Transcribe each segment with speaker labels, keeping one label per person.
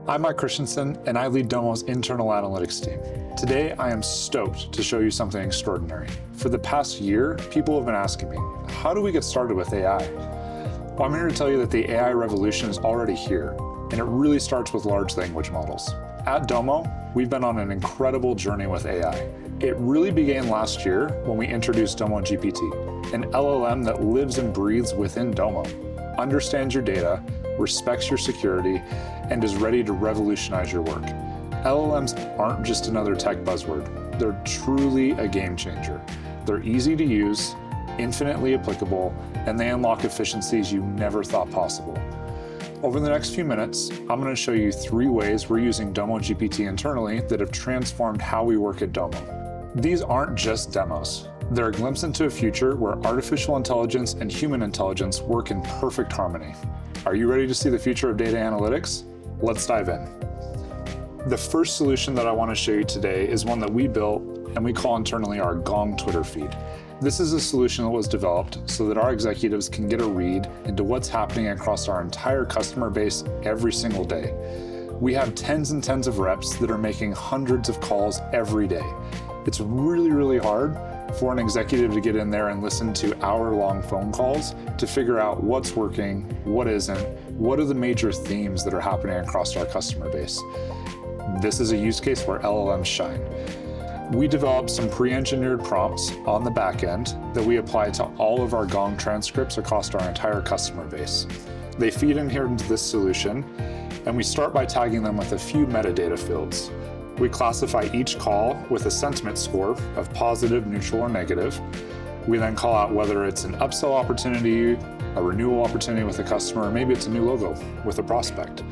Speaker 1: I'm Mike Christensen, and I lead Domo's internal analytics team. Today, I am stoked to show you something extraordinary. For the past year, people have been asking me, how do we get started with AI? Well, I'm here to tell you that the AI revolution is already here, and it really starts with large language models. At Domo, we've been on an incredible journey with AI. It really began last year when we introduced Domo.GPT, an LLM that lives and breathes within Domo, understands your data, respects your security, and is ready to revolutionize your work. LLMs aren't just another tech buzzword. They're truly a game changer. They're easy to use, infinitely applicable, and they unlock efficiencies you never thought possible. Over the next few minutes, I'm going to show you 3 ways we're using Domo.GPT internally that have transformed how we work at Domo. These aren't just demos. They're a glimpse into a future where artificial intelligence and human intelligence work in perfect harmony. Are you ready to see the future of data analytics? Let's dive in. The first solution that I want to show you today is one that we built and we call internally our Gong Twitter feed. This is a solution that was developed so that our executives can get a read into what's happening across our entire customer base every single day. We have tens and tens of reps that are making hundreds of calls every day. It's really hard for an executive to get in there and listen to hour-long phone calls to figure out what's working, what isn't, what are the major themes that are happening across our customer base. This is a use case where LLMs shine. We developed some pre-engineered prompts on the back end that we apply to all of our Gong transcripts across our entire customer base. They feed in here into this solution, and we start by tagging them with a few metadata fields. We classify each call with a sentiment score of positive, neutral, or negative. We then call out whether it's an upsell opportunity, a renewal opportunity with a customer, or maybe it's a new logo with a prospect.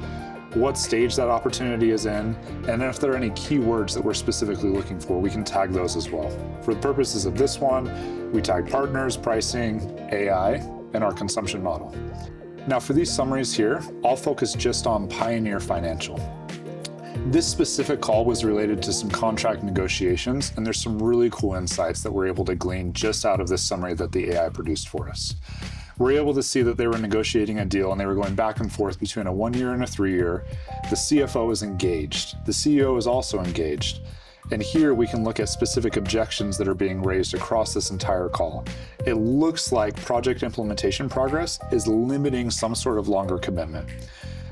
Speaker 1: What stage that opportunity is in, and if there are any keywords that we're specifically looking for, we can tag those as well. For the purposes of this one, we tag partners, pricing, AI, and our consumption model. Now for these summaries here, I'll focus just on Pioneer Financial. This specific call was related to some contract negotiations, and there's some really cool insights that we're able to glean just out of this summary that the AI produced for us. We're able to see that they were negotiating a deal and they were going back and forth between a 1-year and a 3-year. The CFO is engaged. The CEO is also engaged. And here we can look at specific objections that are being raised across this entire call. It looks like project implementation progress is limiting some sort of longer commitment.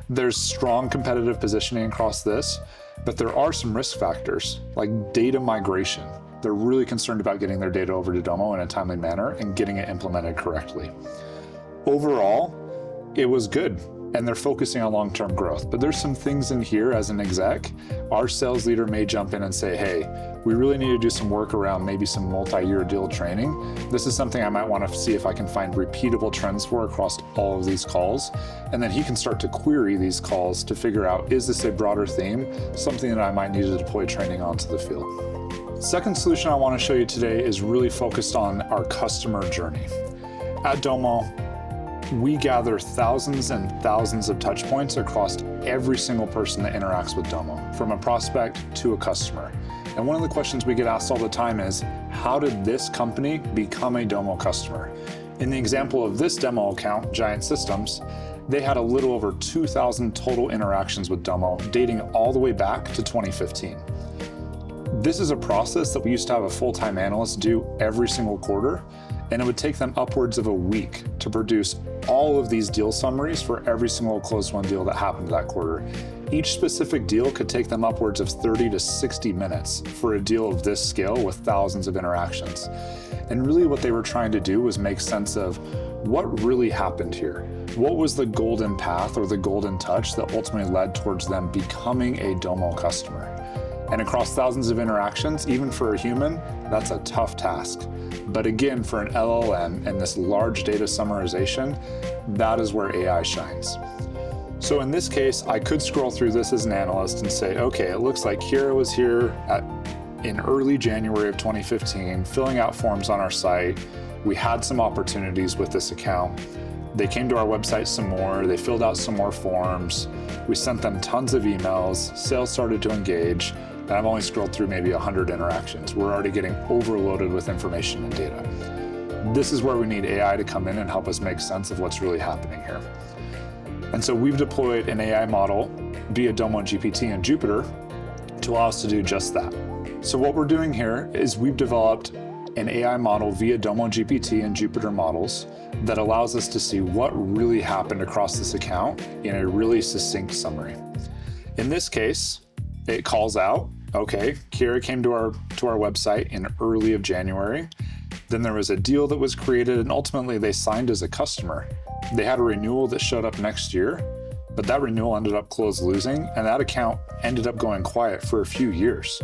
Speaker 1: There's strong competitive positioning across this, but there are some risk factors like data migration. They're really concerned about getting their data over to Domo in a timely manner and getting it implemented correctly. Overall, it was good, and they're focusing on long-term growth. But there's some things in here as an exec, our sales leader may jump in and say, hey, we really need to do some work around maybe some multi-year deal training. This is something I might want to see if I can find repeatable trends for across all of these calls. And then he can start to query these calls to figure out, is this a broader theme, something that I might need to deploy training onto the field. Second solution I want to show you today is really focused on our customer journey. At Domo, we gather thousands and thousands of touch points across every single person that interacts with Domo, from a prospect to a customer. And one of the questions we get asked all the time is, how did this company become a Domo customer? In the example of this demo account, Giant Systems, they had a little over 2,000 total interactions with Domo, dating all the way back to 2015. This is a process that we used to have a full-time analyst do every single quarter, and it would take them upwards of a week to produce all of these deal summaries for every single closed won deal that happened that quarter. Each specific deal could take them upwards of 30 to 60 minutes for a deal of this scale with thousands of interactions. And really what they were trying to do was make sense of what really happened here. What was the golden path or the golden touch that ultimately led towards them becoming a Domo customer? And across thousands of interactions, even for a human, that's a tough task. But again, for an LLM and this large data summarization, that is where AI shines. So in this case, I could scroll through this as an analyst and say, okay, it looks like Kira was here in early January of 2015, filling out forms on our site. We had some opportunities with this account. They came to our website some more, they filled out some more forms. We sent them tons of emails, sales started to engage, and I've only scrolled through maybe 100 interactions. We're already getting overloaded with information and data. This is where we need AI to come in and help us make sense of what's really happening here. And so we've deployed an AI model via Domo.GPT and Jupyter to allow us to do just that. So what we're doing here is we've developed an AI model via Domo.GPT and Jupyter models that allows us to see what really happened across this account in a really succinct summary. In this case, it calls out, okay, Kira came to our website in early of January. Then there was a deal that was created, and ultimately they signed as a customer. They had a renewal that showed up next year, but that renewal ended up close losing, and that account ended up going quiet for a few years.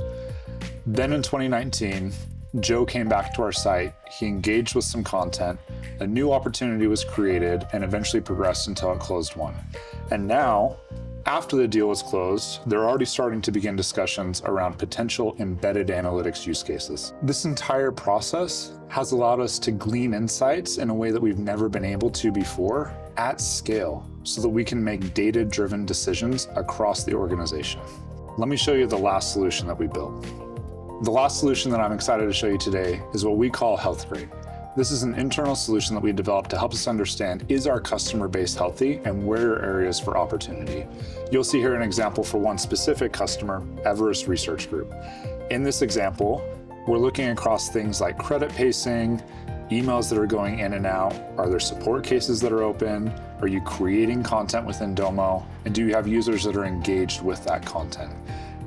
Speaker 1: Then in 2019, Joe came back to our site, he engaged with some content, a new opportunity was created, and eventually progressed until it closed won. And now, after the deal was closed, they're already starting to begin discussions around potential embedded analytics use cases. This entire process has allowed us to glean insights in a way that we've never been able to before at scale, so that we can make data-driven decisions across the organization. Let me show you the last solution that we built. The last solution that I'm excited to show you today is what we call HealthGrade. This is an internal solution that we developed to help us understand, is our customer base healthy and where are areas for opportunity? You'll see here an example for one specific customer, Everest Research Group. In this example, we're looking across things like credit pacing, emails that are going in and out, are there support cases that are open, are you creating content within Domo, and do you have users that are engaged with that content?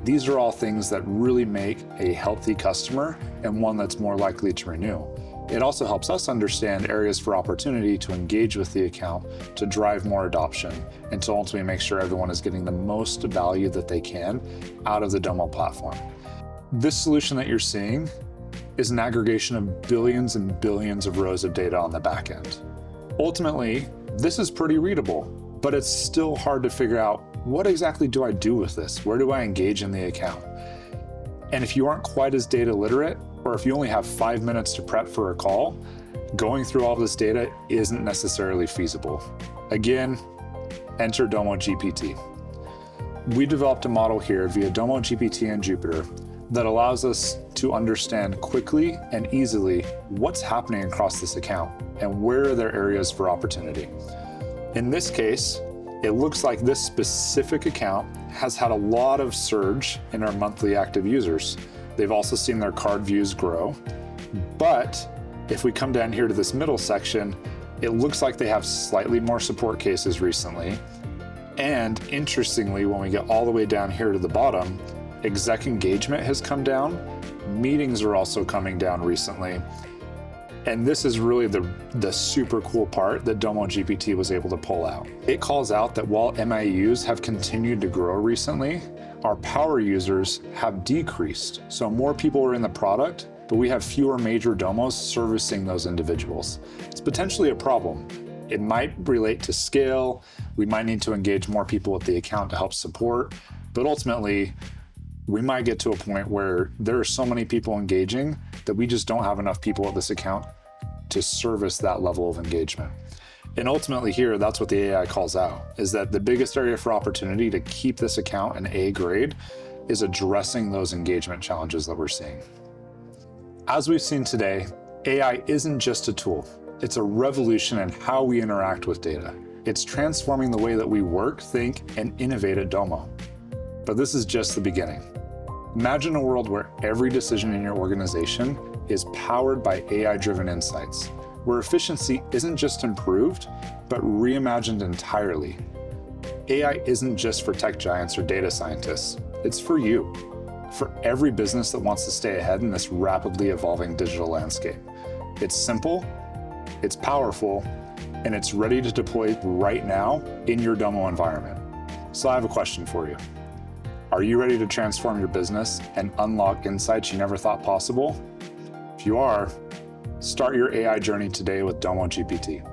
Speaker 1: These are all things that really make a healthy customer and one that's more likely to renew. It also helps us understand areas for opportunity to engage with the account, to drive more adoption, and to ultimately make sure everyone is getting the most value that they can out of the Domo platform. This solution that you're seeing is an aggregation of billions and billions of rows of data on the back end. Ultimately, this is pretty readable, but it's still hard to figure out, what exactly do I do with this? Where do I engage in the account? And if you aren't quite as data literate, or if you only have 5 minutes to prep for a call, going through all this data isn't necessarily feasible. Again, enter Domo.GPT. We developed a model here via Domo.GPT and Jupyter that allows us to understand quickly and easily what's happening across this account and where are there areas for opportunity. In this case, it looks like this specific account has had a lot of surge in our monthly active users. They've also seen their card views grow. But if we come down here to this middle section, it looks like they have slightly more support cases recently. And interestingly, when we get all the way down here to the bottom, exec engagement has come down. Meetings are also coming down recently. And this is really the super cool part that Domo.GPT was able to pull out. It calls out that while MAUs have continued to grow recently, our power users have decreased. So more people are in the product, but we have fewer major Domos servicing those individuals. It's potentially a problem. It might relate to scale. We might need to engage more people with the account to help support, but ultimately, we might get to a point where there are so many people engaging that we just don't have enough people at this account to service that level of engagement. And ultimately here, that's what the AI calls out, is that the biggest area for opportunity to keep this account an A grade is addressing those engagement challenges that we're seeing. As we've seen today, AI isn't just a tool. It's a revolution in how we interact with data. It's transforming the way that we work, think, and innovate at Domo. But this is just the beginning. Imagine a world where every decision in your organization is powered by AI-driven insights, where efficiency isn't just improved, but reimagined entirely. AI isn't just for tech giants or data scientists, it's for you, for every business that wants to stay ahead in this rapidly evolving digital landscape. It's simple, it's powerful, and it's ready to deploy right now in your Domo environment. So I have a question for you. Are you ready to transform your business and unlock insights you never thought possible? If you are, start your AI journey today with Domo.GPT.